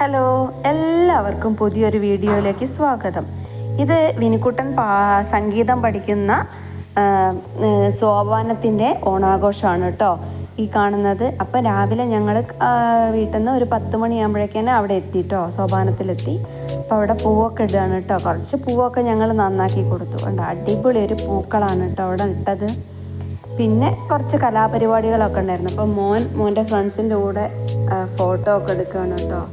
Hello, എല്ലാവർക്കും പുതിയൊരു വീഡിയോയിലേക്ക് സ്വാഗതം. ഇത് വിനുക്കുട്ടൻ സംഗീതം പഠിക്കുന്ന സോപാനത്തിൻ്റെ ഓണാഘോഷമാണ് കേട്ടോ ഈ കാണുന്നത്. അപ്പം രാവിലെ ഞങ്ങൾ വീട്ടിൽ നിന്ന് ഒരു 10 മണിയാകുമ്പോഴേക്കാണ് അവിടെ എത്തിട്ടോ, സോപാനത്തിലെത്തി. അപ്പോൾ അവിടെ പൂവൊക്കെ ഇടുകയാണ് കേട്ടോ. കുറച്ച് പൂവൊക്കെ ഞങ്ങൾ നന്നാക്കി കൊടുത്തു. കണ്ടോ, അടിപൊളി ഒരു പൂക്കളാണ് കേട്ടോ അവിടെ ഇട്ടത്. പിന്നെ കുറച്ച് കലാപരിപാടികളൊക്കെ ഉണ്ടായിരുന്നു. അപ്പോൾ മോൻ്റെ ഫ്രണ്ട്സിൻ്റെ കൂടെ ഫോട്ടോ ഒക്കെ എടുക്കുകയാണ് കേട്ടോ.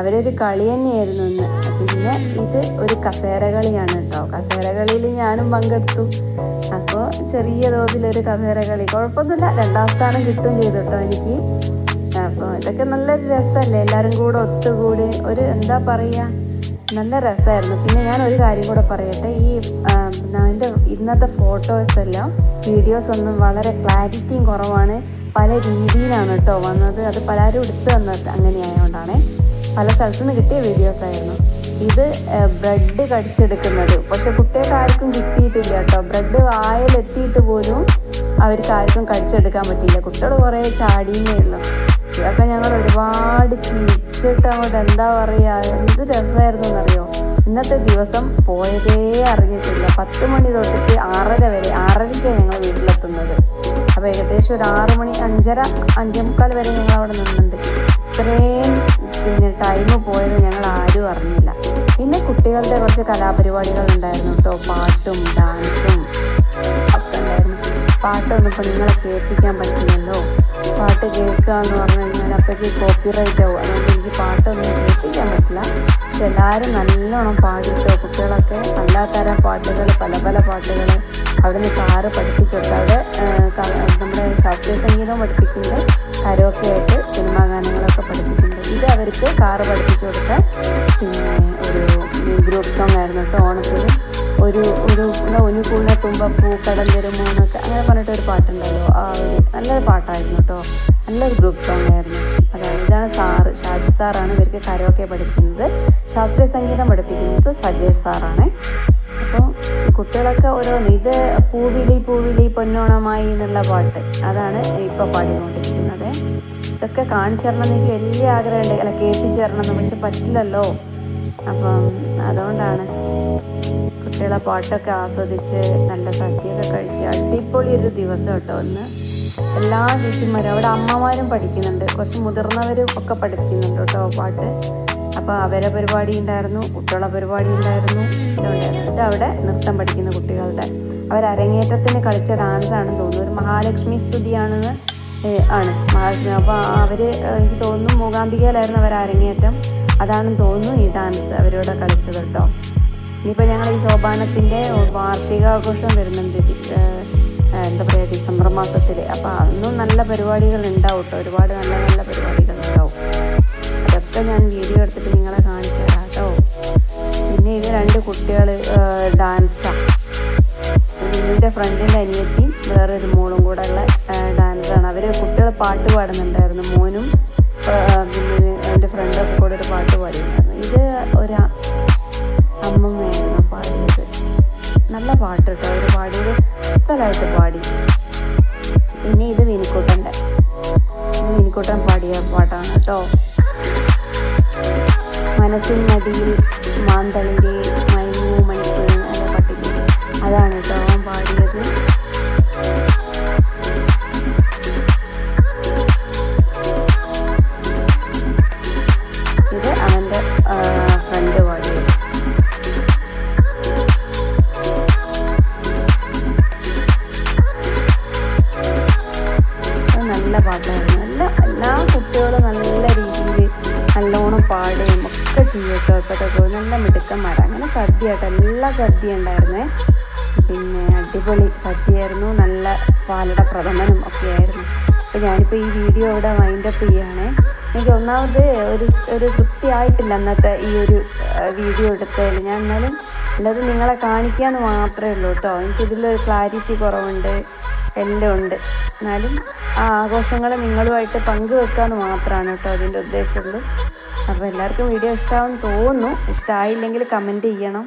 അവരൊരു കളി തന്നെയായിരുന്നു ഇന്ന്. പിന്നെ ഇത് ഒരു കസേര കളിയാണ് കേട്ടോ. കസേര കളിയിൽ ഞാനും പങ്കെടുത്തു. അപ്പോൾ ചെറിയ തോതിലൊരു കസേര കളി, കുഴപ്പമൊന്നുമില്ല, 2ാം സ്ഥാനം കിട്ടുകയും ചെയ്തു കേട്ടോ എനിക്ക്. അപ്പോൾ ഇതൊക്കെ നല്ലൊരു രസമല്ലേ, എല്ലാവരും കൂടെ ഒത്തുകൂടി ഒരു എന്താ പറയുക, നല്ല രസമായിരുന്നു. പിന്നെ ഞാൻ ഒരു കാര്യം കൂടെ പറയട്ടെ, എൻ്റെ ഇന്നത്തെ ഫോട്ടോസെല്ലാം വീഡിയോസൊന്നും വളരെ ക്ലാരിറ്റിയും കുറവാണ്, പല രീതിയിലാണ് കേട്ടോ വന്നത്. അത് പലരും എടുത്തു തന്നത് അങ്ങനെയായതുകൊണ്ടാണ്. പല സ്ഥലത്തു നിന്ന് കിട്ടിയ വീഡിയോസായിരുന്നു. ഇത് ബ്രെഡ് കടിച്ചെടുക്കുന്നത്, പക്ഷെ കുട്ടികൾക്ക് ആർക്കും കിട്ടിയിട്ടില്ല കേട്ടോ. ബ്രെഡ് വായിലെത്തിയിട്ട് പോലും അവർക്ക് ആർക്കും കടിച്ചെടുക്കാൻ പറ്റിയില്ല. കുട്ടികൾ കുറേ ചാടിയേ ഉള്ളൂ. ഇതൊക്കെ ഞങ്ങൾ ഒരുപാട് ചിരിച്ചിട്ട് അങ്ങോട്ട് എന്താ പറയുക, എന്ത് രസമായിരുന്നു എന്നറിയോ. ഇന്നത്തെ ദിവസം പോയതേ അറിഞ്ഞിട്ടില്ല. 10 മണി തൊട്ടിട്ട് 6:30 വരെ, 6:30ക്കാണ് ഞങ്ങൾ വീട്ടിലെത്തുന്നത്. അപ്പോൾ ഏകദേശം ഒരു 6 മണി, 5:30, 5:45 വരെ ഞങ്ങൾ അവിടെ നിന്നുണ്ട്. ഇത്രയും ടൈം പോയത് ഞങ്ങൾ ആരും അറിഞ്ഞില്ല. പിന്നെ കുട്ടികളുടെ കുറച്ച് കലാപരിപാടികൾ ഉണ്ടായിരുന്നു കേട്ടോ, പാട്ടും ഡാൻസും ഒക്കെ ഉണ്ടായിരുന്നു. പാട്ടൊന്നും ഇപ്പോൾ നിങ്ങളെ കേൾപ്പിക്കാൻ പറ്റില്ലല്ലോ. പാട്ട് കേൾക്കുക എന്ന് പറഞ്ഞു കഴിഞ്ഞാൽ അപ്പോഴേക്ക് കോപ്പിറൈറ്റ് ആവും. അതുകൊണ്ട് എനിക്ക് പാട്ടൊന്നും കേൾപ്പിക്കാൻ പറ്റില്ല. പക്ഷെ എല്ലാവരും നല്ലോണം പാടിട്ടോ. കുട്ടികളൊക്കെ പലതരം പാട്ടുകൾ, പല പാട്ടുകൾ അവിടുന്ന് സാറ് പഠിപ്പിച്ചു കൊടുത്തു. അവിടെ നമ്മുടെ ശാസ്ത്രീയ സംഗീതം പഠിപ്പിക്കുന്നുണ്ട്, കരോക്കെ ആയിട്ട് സിനിമാ ഗാനങ്ങളൊക്കെ പഠിപ്പിക്കുന്നുണ്ട്. ഇത് അവർക്ക് സാറ് പഠിപ്പിച്ചു കൊടുത്ത പിന്നെ ഒരു ഗ്രൂപ്പ് സോങ് ആയിരുന്നു കേട്ടോ ഓണത്തിന്. ഒരു കൂണ തുമ്പപ്പൂ കടൽ വരുമോ എന്നൊക്കെ അങ്ങനെ പറഞ്ഞിട്ടൊരു പാട്ടുണ്ടല്ലോ, നല്ലൊരു പാട്ടായിരുന്നു കേട്ടോ. നല്ലൊരു ഗ്രൂപ്പ് സോങ് ആയിരുന്നു. ഇതാണ് സാറ്, ഷാജി സാറാണ് ഇവർക്ക് കരോക്കെ പഠിപ്പിക്കുന്നത്. ശാസ്ത്രീയ സംഗീതം പഠിപ്പിക്കുന്നത് സജേഷ് സാറാണ്. അപ്പോൾ കുട്ടികളൊക്കെ ഓരോന്ന്, ഇത് പൂവിളി പൂവിളി പൊന്നോണമായി എന്നുള്ള പാട്ട്, അതാണ് ഇപ്പോൾ പാടിക്കൊണ്ടിരിക്കുന്നത്. ഇതൊക്കെ കാണിച്ചു തരണം എന്ന് എനിക്ക് വലിയ ആഗ്രഹമുണ്ട്, അല്ല കേൾപ്പിച്ചു തരണമെന്ന്, പക്ഷെ പറ്റില്ലല്ലോ. അപ്പം അതുകൊണ്ടാണ് കുട്ടികളെ പാട്ടൊക്കെ ആസ്വദിച്ച് നല്ല സദ്യയൊക്കെ കഴിച്ച് അടിപൊളി ഒരു ദിവസം കേട്ടോ ഇന്ന്. എല്ലാ ചേച്ചിമാരും അവിടെ അമ്മമാരും പഠിക്കുന്നുണ്ട്, കുറച്ച് മുതിർന്നവരും ഒക്കെ പഠിക്കുന്നുണ്ട് കേട്ടോ പാട്ട്. അപ്പോൾ അവരെ പരിപാടി ഉണ്ടായിരുന്നു, കുട്ടികളെ പരിപാടി ഉണ്ടായിരുന്നു. ഇതവിടെ നൃത്തം പഠിക്കുന്ന കുട്ടികളുടെ അവർ അരങ്ങേറ്റത്തിന് കളിച്ച ഡാൻസാണെന്ന് തോന്നുന്നു. ഒരു മഹാലക്ഷ്മി സ്തുതിയാണെന്ന് ആണ് മഹാലക്ഷ്മി. അപ്പോൾ അവർ എനിക്ക് തോന്നുന്നു മൂകാംബികയിലായിരുന്നു അവർ അരങ്ങേറ്റം, അതാണെന്ന് തോന്നുന്നു ഈ ഡാൻസ് അവരോട് കളിച്ചത് കേട്ടോ. ഇനിയിപ്പോൾ ഞങ്ങൾ ഈ സോപാനത്തിൻ്റെ വാർഷികാഘോഷം വരുന്നുണ്ട്, എന്താ പറയുക, ഡിസംബർ മാസത്തിൽ. അപ്പോൾ അന്നും നല്ല പരിപാടികൾ ഉണ്ടാവും കേട്ടോ, ഒരുപാട് നല്ല നല്ല പരിപാടികൾ ഉണ്ടാവും. അതൊക്കെ ഞാൻ വീഡിയോ എടുത്തിട്ട് നിങ്ങളെ കാണിച്ചു തരാം കേട്ടോ. പിന്നെ ഇത് 2 കുട്ടികൾ ഡാൻസാണ്. എൻ്റെ ഫ്രണ്ടിൻ്റെ അനിയത്തിയും വേറൊരു മോളും കൂടെ ഉള്ള ഡാൻസാണ്. അവർ കുട്ടികൾ പാട്ട് പാടുന്നുണ്ടായിരുന്നു, മോനും പിന്നെ എൻ്റെ ഫ്രണ്ടൊക്കെ കൂടെ ഒരു പാട്ട് പാടിയിട്ടുണ്ടായിരുന്നു. ഇത് ഒരു അമ്മമ്മയായിരുന്നു പാടിയത്, നല്ല പാട്ട് കേട്ടോ. അവർ പാടിയത് അസലായിട്ട് പാടി. പിന്നെ ഇത് വിനുക്കുട്ടൻ പാടിയ പാട്ടാണ് കേട്ടോ. മനസ്സിൻ നദിയിൽ മാന്തളിരെ മയങ്ങൂ മണിക്കൂർ എന്ന പാട്ടില്ലേ, അതാണ് കേട്ടോ അവൻ പാടിയത്. ഇത് അവൻ്റെ ഫ്രണ്ട് പാടിയത്. നല്ല പാട്ടായിരുന്നു. എല്ലാ കുട്ടികളും നല്ല രീതിയിൽ നല്ലോണം പാടുകയും ഒക്കെ ചെയ്യട്ടോ. ഇപ്പോഴത്തെ നല്ല മിടുക്കന്മാരാണ്. അങ്ങനെ സദ്യ കേട്ടോ, എല്ലാ സദ്യ ഉണ്ടായിരുന്നേ. പിന്നെ അടിപൊളി സദ്യയായിരുന്നു, നല്ല പാലട പ്രഥമനും ഒക്കെ ആയിരുന്നു. അപ്പോൾ ഞാനിപ്പോൾ ഈ വീഡിയോ ഇവിടെ വൈൻഡപ്പ് ചെയ്യുകയാണേ. എനിക്ക് ഒന്നാമത് ഒരു തൃപ്തിയായിട്ടില്ല അന്നത്തെ ഈ ഒരു വീഡിയോ എടുത്തതിൽ. ഞാൻ എന്നാലും ഉള്ളത് നിങ്ങളെ കാണിക്കാമെന്ന് മാത്രമേ ഉള്ളൂ കേട്ടോ. എനിക്കിതിലൊരു ക്ലാരിറ്റി കുറവുണ്ട്, എല്ലാം ഉണ്ട്. എന്നാലും ആ ആഘോഷങ്ങൾ നിങ്ങളുമായിട്ട് പങ്കുവെക്കാമെന്ന് മാത്രമാണ് കേട്ടോ അതിൻ്റെ ഉദ്ദേശമുള്ളൂ. അപ്പോൾ എല്ലാവർക്കും വീഡിയോ ഇഷ്ടമാണെന്ന് തോന്നുന്നു. ഇഷ്ടമായില്ലെങ്കിൽ കമൻറ്റ് ചെയ്യണം.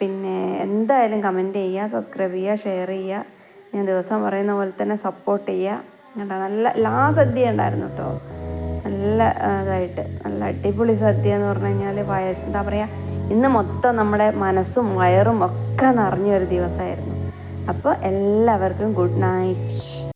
പിന്നെ എന്തായാലും കമൻറ്റ് ചെയ്യുക, സബ്സ്ക്രൈബ് ചെയ്യുക, ഷെയർ ചെയ്യുക. ഞാൻ ദിവസം പറയുന്ന പോലെ തന്നെ സപ്പോർട്ട് ചെയ്യുക. കണ്ടോ, നല്ല സദ്യ ഉണ്ടായിരുന്നു കേട്ടോ. നല്ല നല്ല ഇതായിട്ട് നല്ല അടിപൊളി സദ്യ എന്ന് പറഞ്ഞു കഴിഞ്ഞാൽ എന്താ പറയുക, ഇന്ന് മൊത്തം നമ്മുടെ മനസ്സും വയറും ഒക്കെ നിറഞ്ഞൊരു ദിവസമായിരുന്നു. അപ്പോൾ എല്ലാവർക്കും ഗുഡ് നൈറ്റ്.